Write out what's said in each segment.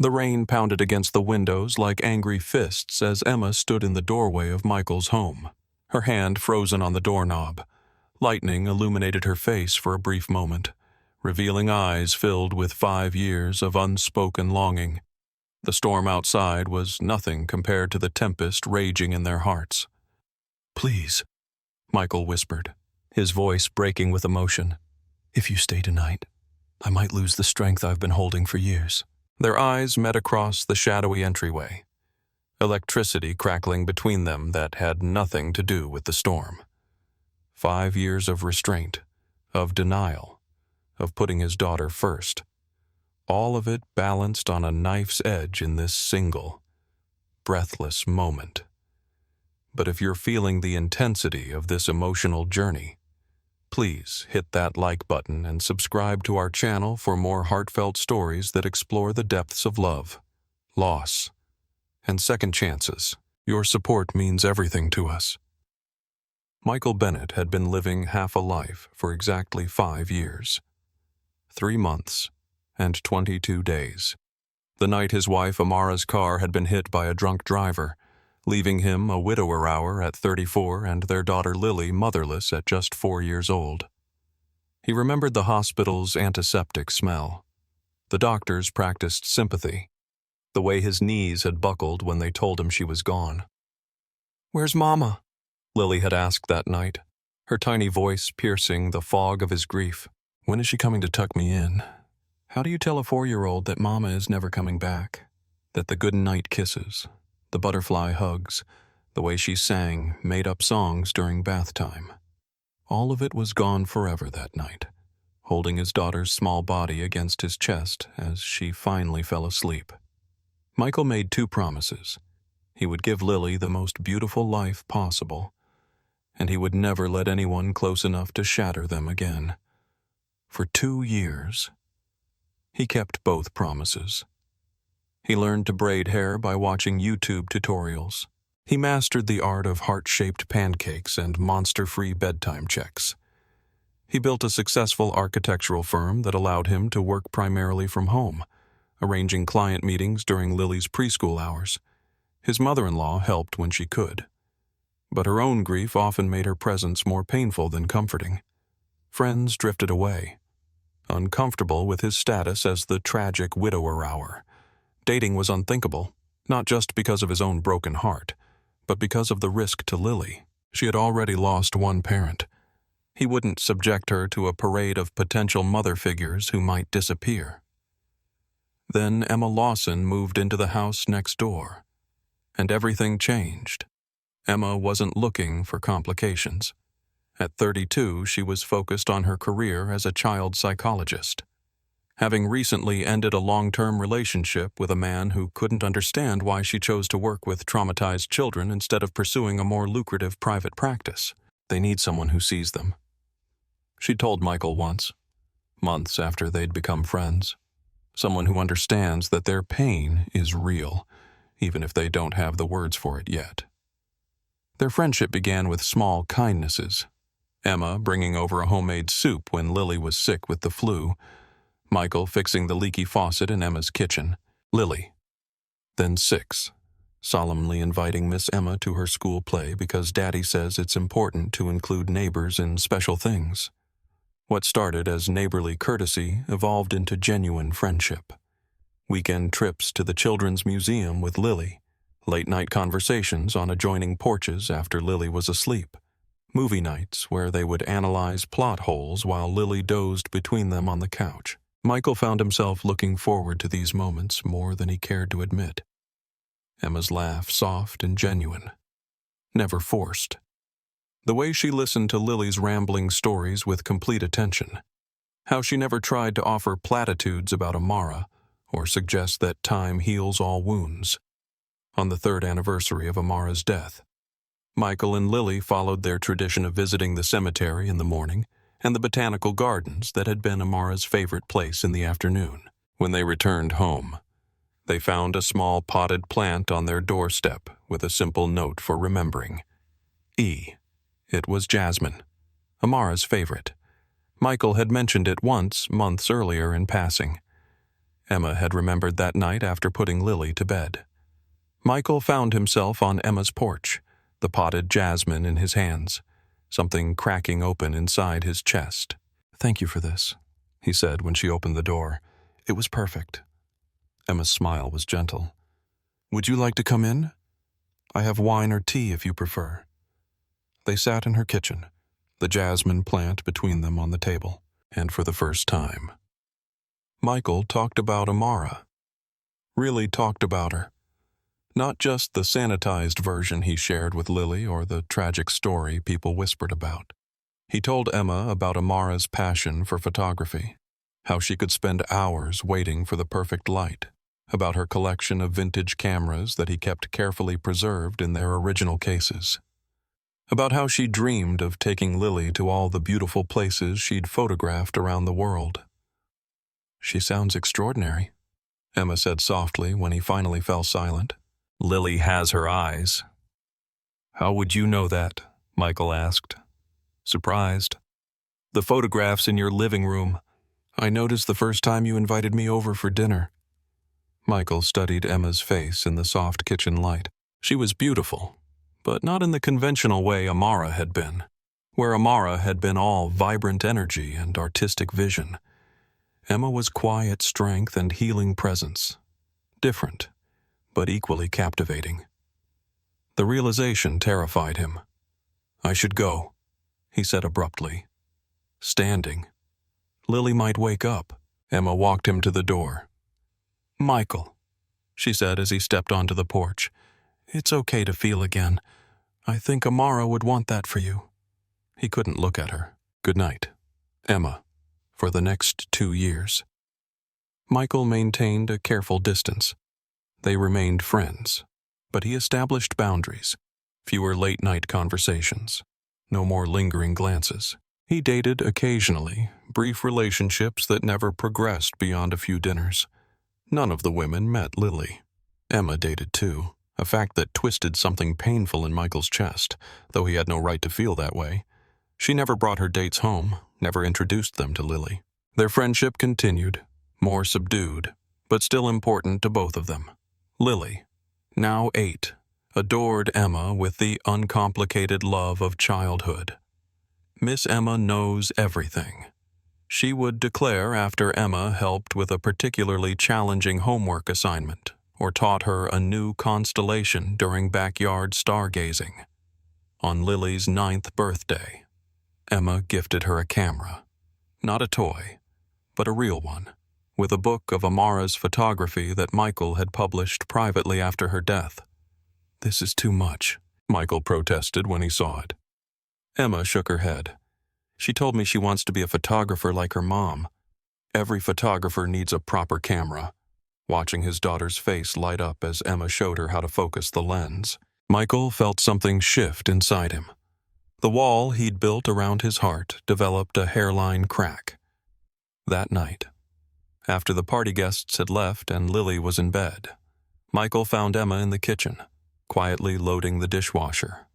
The rain pounded against the windows like angry fists as Emma stood in the doorway of Michael's home, her hand frozen on the doorknob. Lightning illuminated her face for a brief moment, revealing eyes filled with 5 years of unspoken longing. The storm outside was nothing compared to the tempest raging in their hearts. "Please," Michael whispered, his voice breaking with emotion. "If you stay tonight, I might lose the strength I've been holding for years." Their eyes met across the shadowy entryway, electricity crackling between them that had nothing to do with the storm. 5 years of restraint, of denial, of putting his daughter first. All of it balanced on a knife's edge in this single, breathless moment. But if you're feeling the intensity of this emotional journey, please hit that like button and subscribe to our channel for more heartfelt stories that explore the depths of love, loss, and second chances. Your support means everything to us. Michael Bennett had been living half a life for exactly 5 years, 3 months, and 22 days. The night his wife Amara's car had been hit by a drunk driver, leaving him a widower hour at 34 and their daughter Lily motherless at just 4 years old. He remembered the hospital's antiseptic smell. The doctors practiced sympathy, the way his knees had buckled when they told him she was gone. "Where's Mama?" Lily had asked that night, her tiny voice piercing the fog of his grief. "When is she coming to tuck me in? How do you tell a 4-year-old that Mama is never coming back? That the goodnight kisses, the butterfly hugs, the way she sang made-up songs during bath time?" All of it was gone forever that night, holding his daughter's small body against his chest as she finally fell asleep. Michael made 2 promises. He would give Lily the most beautiful life possible, and he would never let anyone close enough to shatter them again. For 2 years, he kept both promises. He learned to braid hair by watching YouTube tutorials. He mastered the art of heart-shaped pancakes and monster-free bedtime checks. He built a successful architectural firm that allowed him to work primarily from home, arranging client meetings during Lily's preschool hours. His mother-in-law helped when she could, but her own grief often made her presence more painful than comforting. Friends drifted away, uncomfortable with his status as the tragic widower hour. Dating was unthinkable, not just because of his own broken heart, but because of the risk to Lily. She had already lost one parent. He wouldn't subject her to a parade of potential mother figures who might disappear. Then Emma Lawson moved into the house next door, and everything changed. Emma wasn't looking for complications. At 32, she was focused on her career as a child psychologist. Having recently ended a long-term relationship with a man who couldn't understand why she chose to work with traumatized children instead of pursuing a more lucrative private practice. They need someone who sees them. She told Michael once, months after they'd become friends. Someone who understands that their pain is real, even if they don't have the words for it yet. Their friendship began with small kindnesses. Emma bringing over a homemade soup when Lily was sick with the flu, Michael fixing the leaky faucet in Emma's kitchen, Lily. Then 6, solemnly inviting Miss Emma to her school play because Daddy says it's important to include neighbors in special things. What started as neighborly courtesy evolved into genuine friendship. Weekend trips to the Children's Museum with Lily, late-night conversations on adjoining porches after Lily was asleep, movie nights where they would analyze plot holes while Lily dozed between them on the couch. Michael found himself looking forward to these moments more than he cared to admit. Emma's laugh soft and genuine, never forced. The way she listened to Lily's rambling stories with complete attention. How she never tried to offer platitudes about Amara or suggest that time heals all wounds. On the 3rd anniversary of Amara's death, Michael and Lily followed their tradition of visiting the cemetery in the morning and the botanical gardens that had been Amara's favorite place in the afternoon. When they returned home, they found a small potted plant on their doorstep with a simple note for remembering. E. It was jasmine, Amara's favorite. Michael had mentioned it once, months earlier in passing. Emma had remembered that night after putting Lily to bed. Michael found himself on Emma's porch, the potted jasmine in his hands, something cracking open inside his chest. "Thank you for this," he said when she opened the door. "It was perfect." Emma's smile was gentle. "Would you like to come in? I have wine or tea if you prefer." They sat in her kitchen, the jasmine plant between them on the table, and for the first time, Michael talked about Amara. Really talked about her. Not just the sanitized version he shared with Lily or the tragic story people whispered about. He told Emma about Amara's passion for photography, how she could spend hours waiting for the perfect light, about her collection of vintage cameras that he kept carefully preserved in their original cases, about how she dreamed of taking Lily to all the beautiful places she'd photographed around the world. "She sounds extraordinary," Emma said softly when he finally fell silent. "Lily has her eyes." "How would you know that?" Michael asked, surprised. "The photographs in your living room. I noticed the first time you invited me over for dinner." Michael studied Emma's face in the soft kitchen light. She was beautiful, but not in the conventional way Amara had been, where Amara had been all vibrant energy and artistic vision. Emma was quiet strength and healing presence. Different, but equally captivating. The realization terrified him. "I should go," he said abruptly. Standing. "Lily might wake up." Emma walked him to the door. "Michael," she said as he stepped onto the porch, "it's okay to feel again. I think Amara would want that for you." He couldn't look at her. "Good night, Emma," for the next 2 years. Michael maintained a careful distance. They remained friends, but he established boundaries. Fewer late-night conversations. No more lingering glances. He dated occasionally, brief relationships that never progressed beyond a few dinners. None of the women met Lily. Emma dated too, a fact that twisted something painful in Michael's chest, though he had no right to feel that way. She never brought her dates home, never introduced them to Lily. Their friendship continued, more subdued, but still important to both of them. Lily, now 8, adored Emma with the uncomplicated love of childhood. Miss Emma knows everything. She would declare after Emma helped with a particularly challenging homework assignment or taught her a new constellation during backyard stargazing. On Lily's 9th birthday, Emma gifted her a camera. Not a toy, but a real one, with a book of Amara's photography that Michael had published privately after her death. "This is too much," Michael protested when he saw it. Emma shook her head. "She told me she wants to be a photographer like her mom. Every photographer needs a proper camera." Watching his daughter's face light up as Emma showed her how to focus the lens, Michael felt something shift inside him. The wall he'd built around his heart developed a hairline crack. That night, after the party guests had left and Lily was in bed, Michael found Emma in the kitchen, quietly loading the dishwasher.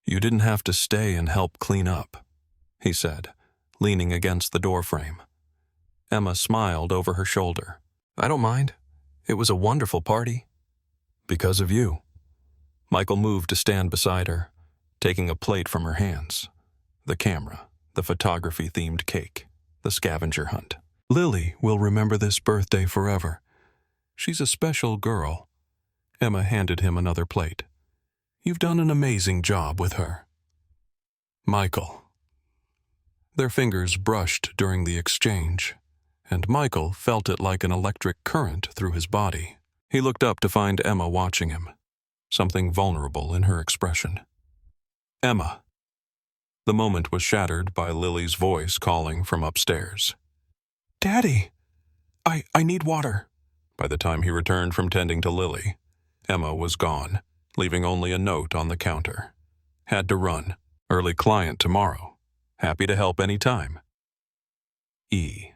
"You didn't have to stay and help clean up," he said, leaning against the doorframe. Emma smiled over her shoulder. "I don't mind. It was a wonderful party." "Because of you." Michael moved to stand beside her, taking a plate from her hands. The camera, the photography-themed cake, the scavenger hunt. "Lily will remember this birthday forever. She's a special girl." Emma handed him another plate. "You've done an amazing job with her." "Michael." Their fingers brushed during the exchange, and Michael felt it like an electric current through his body. He looked up to find Emma watching him, something vulnerable in her expression. "Emma." The moment was shattered by Lily's voice calling from upstairs. "Daddy, I need water." By the time he returned from tending to Lily, Emma was gone, leaving only a note on the counter. "Had to run. Early client tomorrow. Happy to help any time. E."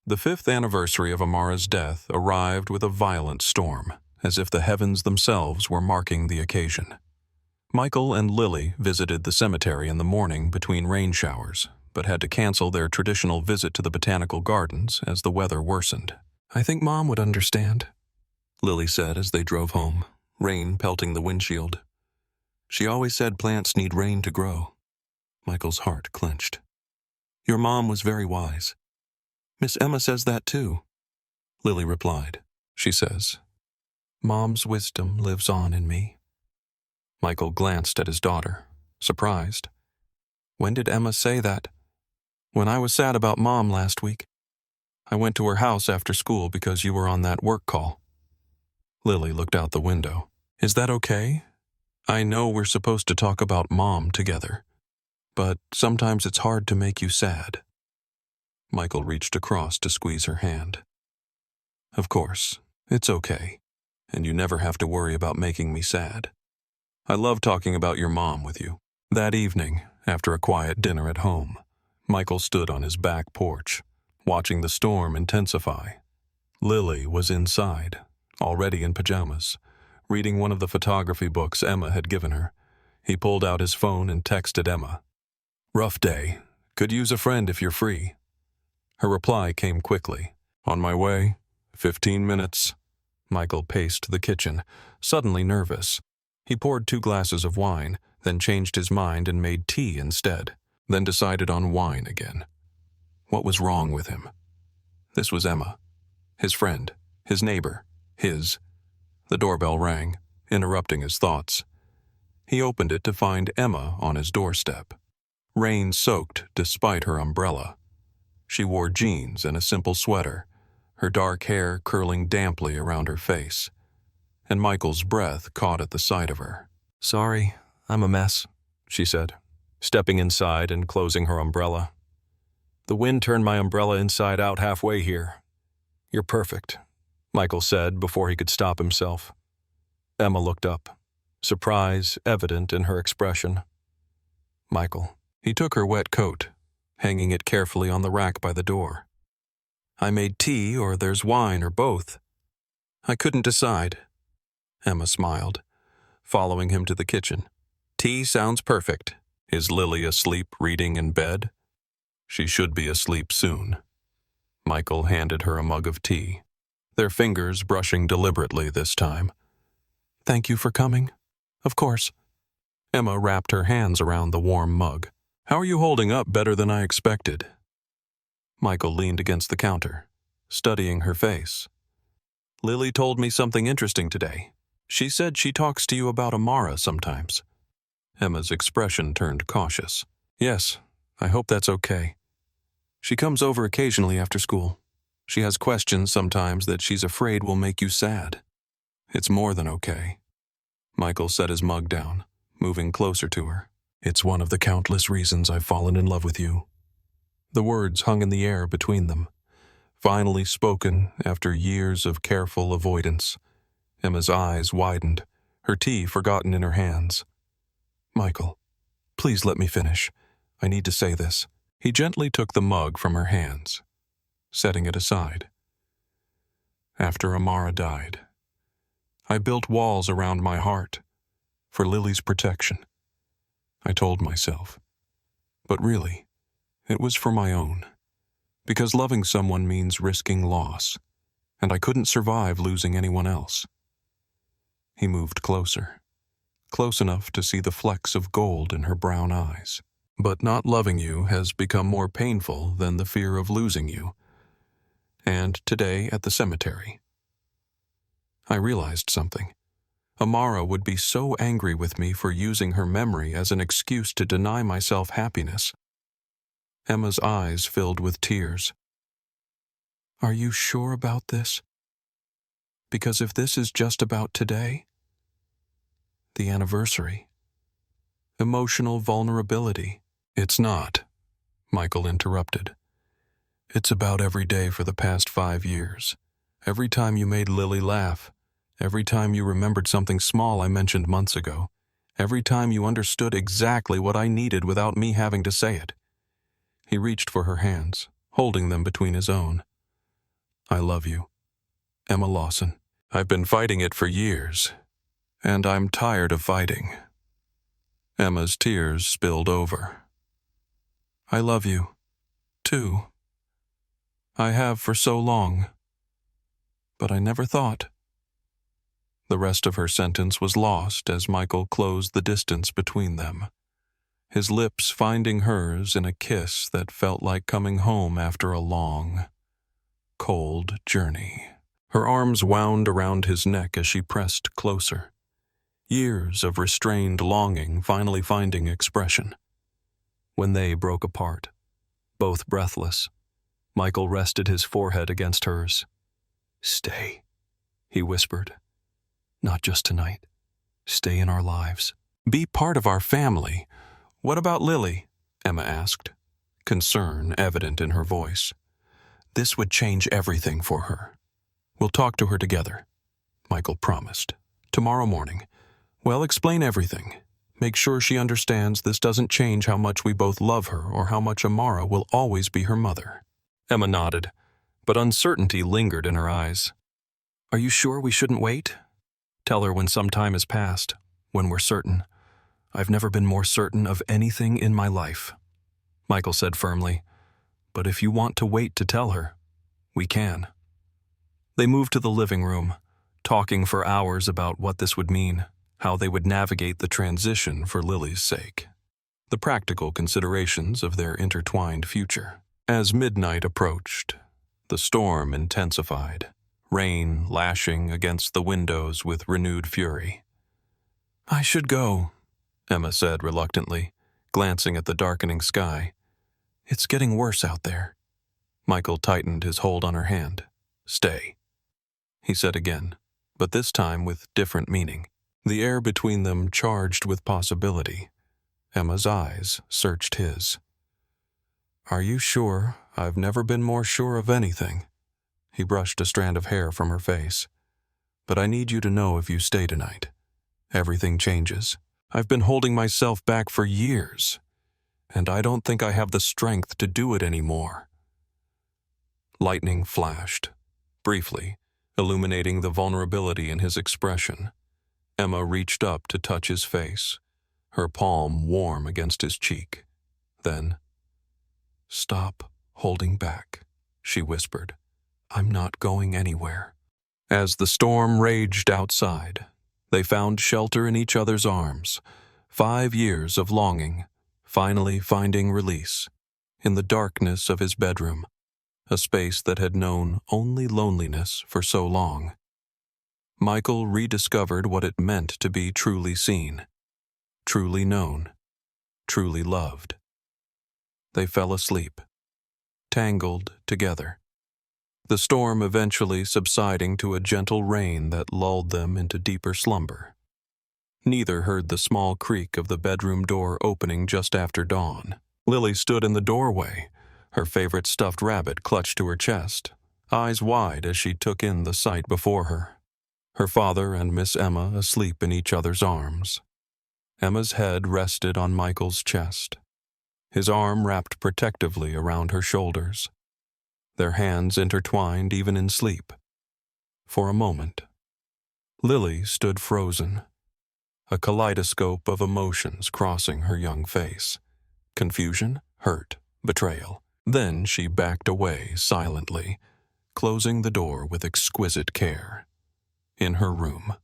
The 5th anniversary of Amara's death arrived with a violent storm, as if the heavens themselves were marking the occasion. Michael and Lily visited the cemetery in the morning between rain showers, but had to cancel their traditional visit to the botanical gardens as the weather worsened. "I think Mom would understand," Lily said as they drove home, rain pelting the windshield. "She always said plants need rain to grow." Michael's heart clenched. "Your mom was very wise. Miss Emma says that too," Lily replied. "She says, 'Mom's wisdom lives on in me.'" Michael glanced at his daughter, surprised. "When did Emma say that?" "When I was sad about Mom last week. I went to her house after school because you were on that work call." Lily looked out the window. "Is that okay? I know we're supposed to talk about Mom together, but sometimes it's hard to make you sad." Michael reached across to squeeze her hand. "Of course, it's okay, and you never have to worry about making me sad. I love talking about your mom with you." That evening, after a quiet dinner at home, Michael stood on his back porch, watching the storm intensify. Lily was inside, already in pajamas, reading one of the photography books Emma had given her. He pulled out his phone and texted Emma, "Rough day. Could use a friend if you're free." Her reply came quickly. "On my way. 15 minutes." Michael paced the kitchen, suddenly nervous. He poured 2 glasses of wine, then changed his mind and made tea instead, then decided on wine again. What was wrong with him? This was Emma, his friend, his neighbor, his. The doorbell rang, interrupting his thoughts. He opened it to find Emma on his doorstep, rain-soaked despite her umbrella. She wore jeans and a simple sweater, her dark hair curling damply around her face, and Michael's breath caught at the sight of her. "Sorry, I'm a mess," she said, stepping inside and closing her umbrella. "The wind turned my umbrella inside out halfway here." "You're perfect," Michael said before he could stop himself. Emma looked up, surprise evident in her expression. "Michael." He took her wet coat, hanging it carefully on the rack by the door. "I made tea, or there's wine, or both." "I couldn't decide." Emma smiled, following him to the kitchen. "Tea sounds perfect." "Is Lily asleep reading in bed?" "She should be asleep soon." Michael handed her a mug of tea, their fingers brushing deliberately this time. "Thank you for coming." "Of course." Emma wrapped her hands around the warm mug. "How are you holding up better than I expected?" Michael leaned against the counter, studying her face. "Lily told me something interesting today. She said she talks to you about Amara sometimes." Emma's expression turned cautious. "Yes, I hope that's okay. She comes over occasionally after school. She has questions sometimes that she's afraid will make you sad." "It's more than okay." Michael set his mug down, moving closer to her. "It's one of the countless reasons I've fallen in love with you." The words hung in the air between them, finally spoken after years of careful avoidance. Emma's eyes widened, her tea forgotten in her hands. "Michael, please let me finish. I need to say this." He gently took the mug from her hands, setting it aside. "After Amara died, I built walls around my heart, for Lily's protection. I told myself. But really, it was for my own. Because loving someone means risking loss, and I couldn't survive losing anyone else." He moved closer, close enough to see the flecks of gold in her brown eyes. "But not loving you has become more painful than the fear of losing you. And today at the cemetery, I realized something. Amara would be so angry with me for using her memory as an excuse to deny myself happiness." Emma's eyes filled with tears. "Are you sure about this? Because if this is just about today, the anniversary, emotional vulnerability—" "It's not," Michael interrupted. "It's about every day for the past 5 years. Every time you made Lily laugh, every time you remembered something small I mentioned months ago, every time you understood exactly what I needed without me having to say it." He reached for her hands, holding them between his own. "I love you, Emma Lawson. I've been fighting it for years, and I'm tired of fighting." Emma's tears spilled over. I love you, too. I have for so long. But I never thought. The rest of her sentence was lost as Michael closed the distance between them, his lips finding hers in a kiss that felt like coming home after a long, cold journey. Her arms wound around his neck as she pressed closer, years of restrained longing finally finding expression. When they broke apart, both breathless, Michael rested his forehead against hers. "Stay," he whispered. "Not just tonight. Stay in our lives. Be part of our family. What about Lily?" Emma asked, concern evident in her voice. "This would change everything for her. We'll talk to her together," Michael promised. "Tomorrow morning. Well, explain everything. Make sure she understands this doesn't change how much we both love her or how much Amara will always be her mother." Emma nodded, but uncertainty lingered in her eyes. "Are you sure we shouldn't wait? Tell her when some time has passed, when we're certain. I've never been more certain of anything in my life," Michael said firmly. "But if you want to wait to tell her, we can." They moved to the living room, talking for hours about what this would mean, how they would navigate the transition for Lily's sake, the practical considerations of their intertwined future. As midnight approached, the storm intensified, rain lashing against the windows with renewed fury. "I should go," Emma said reluctantly, glancing at the darkening sky. "It's getting worse out there." Michael tightened his hold on her hand. "Stay," he said again, but this time with different meaning. The air between them charged with possibility. Emma's eyes searched his. "Are you sure? I've never been more sure of anything." He brushed a strand of hair from her face. "But I need you to know if you stay tonight. Everything changes. I've been holding myself back for years, and I don't think I have the strength to do it anymore." Lightning flashed, briefly, illuminating the vulnerability in his expression. Emma reached up to touch his face, her palm warm against his cheek. Then, "Stop holding back," she whispered. "I'm not going anywhere." As the storm raged outside, they found shelter in each other's arms, 5 years of longing, finally finding release, in the darkness of his bedroom, a space that had known only loneliness for so long. Michael rediscovered what it meant to be truly seen, truly known, truly loved. They fell asleep, tangled together, the storm eventually subsiding to a gentle rain that lulled them into deeper slumber. Neither heard the small creak of the bedroom door opening just after dawn. Lily stood in the doorway, her favorite stuffed rabbit clutched to her chest, eyes wide as she took in the sight before her. Her father and Miss Emma asleep in each other's arms. Emma's head rested on Michael's chest, his arm wrapped protectively around her shoulders, their hands intertwined even in sleep. For a moment, Lily stood frozen, a kaleidoscope of emotions crossing her young face. Confusion, hurt, betrayal. Then she backed away silently, closing the door with exquisite care. In her room,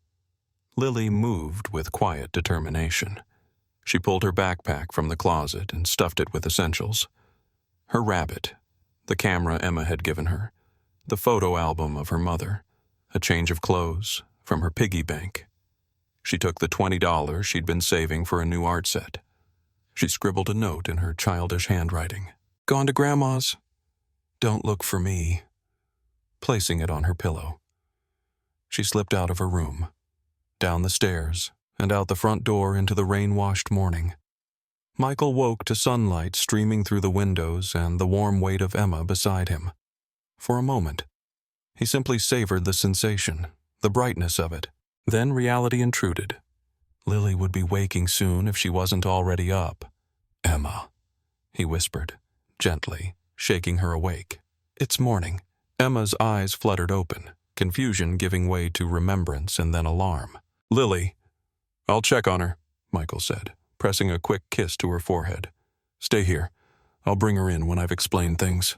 Lily moved with quiet determination. She pulled her backpack from the closet and stuffed it with essentials. Her rabbit, the camera Emma had given her, the photo album of her mother, a change of clothes from her piggy bank. She took the $20 she'd been saving for a new art set. She scribbled a note in her childish handwriting. "Gone to Grandma's. Don't look for me," placing it on her pillow. She slipped out of her room, down the stairs, and out the front door into the rain-washed morning. Michael woke to sunlight streaming through the windows and the warm weight of Emma beside him. For a moment, he simply savored the sensation, the brightness of it. Then reality intruded. Lily would be waking soon if she wasn't already up. "Emma," he whispered, gently, shaking her awake. "It's morning." Emma's eyes fluttered open, confusion giving way to remembrance and then alarm. "Lily." "I'll check on her," Michael said, pressing a quick kiss to her forehead. "Stay here. I'll bring her in when I've explained things."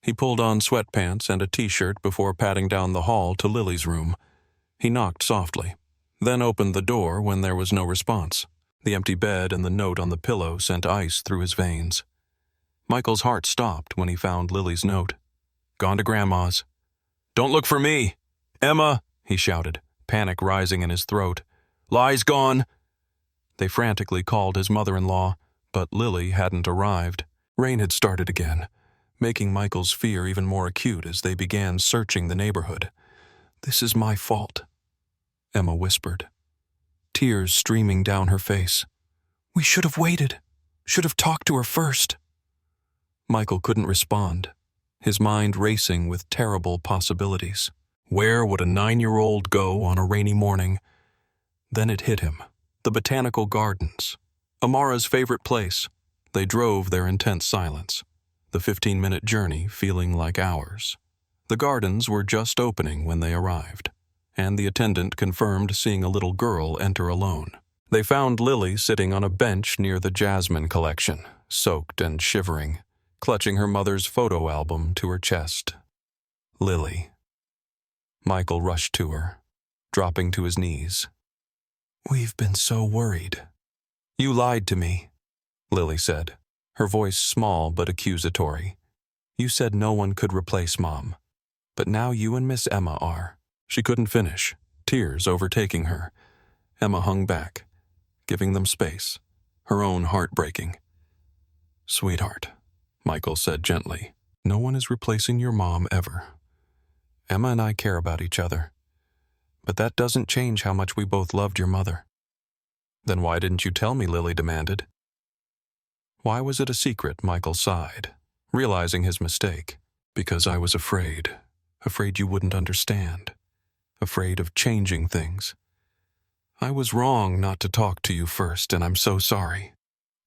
He pulled on sweatpants and a t-shirt before padding down the hall to Lily's room. He knocked softly, then opened the door when there was no response. The empty bed and the note on the pillow sent ice through his veins. Michael's heart stopped when he found Lily's note. "Gone to Grandma's." "Don't look for me! Emma!" he shouted, panic rising in his throat. "Li's gone!" They frantically called his mother-in-law, but Lily hadn't arrived. Rain had started again, making Michael's fear even more acute as they began searching the neighborhood. "This is my fault," Emma whispered, tears streaming down her face. "We should have waited, should have talked to her first." Michael couldn't respond, his mind racing with terrible possibilities. Where would a 9-year-old go on a rainy morning? Then it hit him. The botanical gardens. Amara's favorite place. They drove their intense silence, the 15-minute journey feeling like hours. The gardens were just opening when they arrived, and the attendant confirmed seeing a little girl enter alone. They found Lily sitting on a bench near the jasmine collection, soaked and shivering, clutching her mother's photo album to her chest. Lily. Michael rushed to her, dropping to his knees. "We've been so worried." "You lied to me," Lily said, her voice small but accusatory. "You said no one could replace Mom, but now you and Miss Emma are." She couldn't finish, tears overtaking her. Emma hung back, giving them space, her own heart breaking. "Sweetheart," Michael said gently, "no one is replacing your mom ever. Emma and I care about each other, but that doesn't change how much we both loved your mother." "Then why didn't you tell me?" Lily demanded. Why was it a secret? Michael sighed, realizing his mistake. "Because I was afraid you wouldn't understand, afraid of changing things. I was wrong not to talk to you first, and I'm so sorry."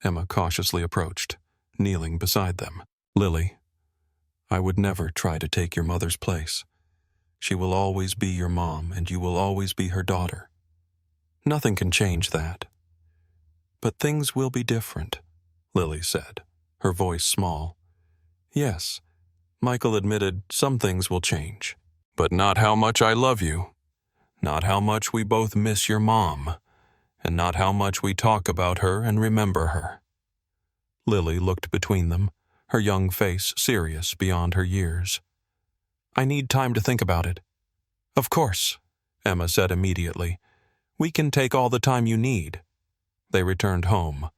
Emma cautiously approached, kneeling beside them. "Lily, I would never try to take your mother's place. She will always be your mom, and you will always be her daughter. Nothing can change that. But things will be different," Lily said, her voice small. "Yes," Michael admitted, "some things will change. But not how much I love you. Not how much we both miss your mom. And not how much we talk about her and remember her." Lily looked between them, her young face serious beyond her years. "I need time to think about it." "Of course," Emma said immediately. "We can take all the time you need." They returned home,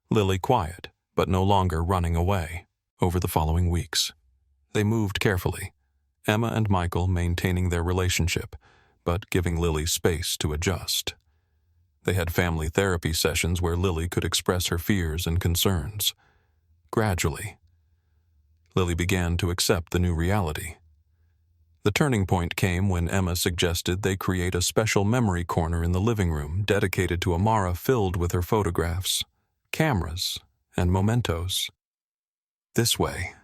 Lily quiet, but no longer running away. Over the following weeks, they moved carefully, Emma and Michael maintaining their relationship, but giving Lily space to adjust. They had family therapy sessions where Lily could express her fears and concerns. Gradually, Lily began to accept the new reality. The turning point came when Emma suggested they create a special memory corner in the living room dedicated to Amara, filled with her photographs, cameras, and mementos. "This way,"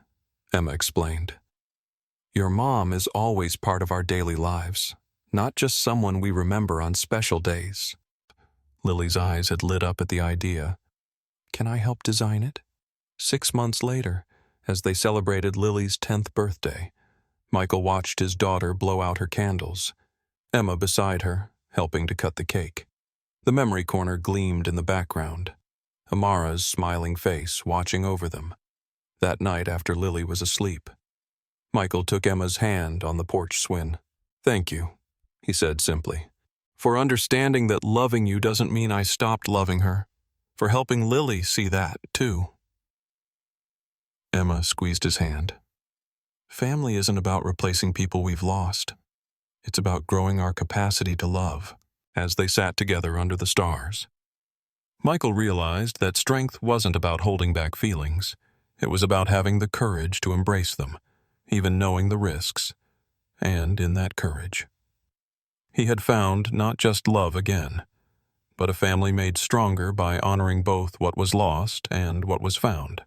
Emma explained, "your mom is always part of our daily lives, not just someone we remember on special days." Lily's eyes had lit up at the idea. "Can I help design it?" 6 months later, as they celebrated Lily's 10th birthday, Michael watched his daughter blow out her candles, Emma beside her, helping to cut the cake. The memory corner gleamed in the background, Amara's smiling face watching over them. That night after Lily was asleep, Michael took Emma's hand on the porch swing. "Thank you," he said simply, "for understanding that loving you doesn't mean I stopped loving her, for helping Lily see that, too." Emma squeezed his hand. "Family isn't about replacing people we've lost. It's about growing our capacity to love," as they sat together under the stars. Michael realized that strength wasn't about holding back feelings. It was about having the courage to embrace them, even knowing the risks, and in that courage, he had found not just love again, but a family made stronger by honoring both what was lost and what was found.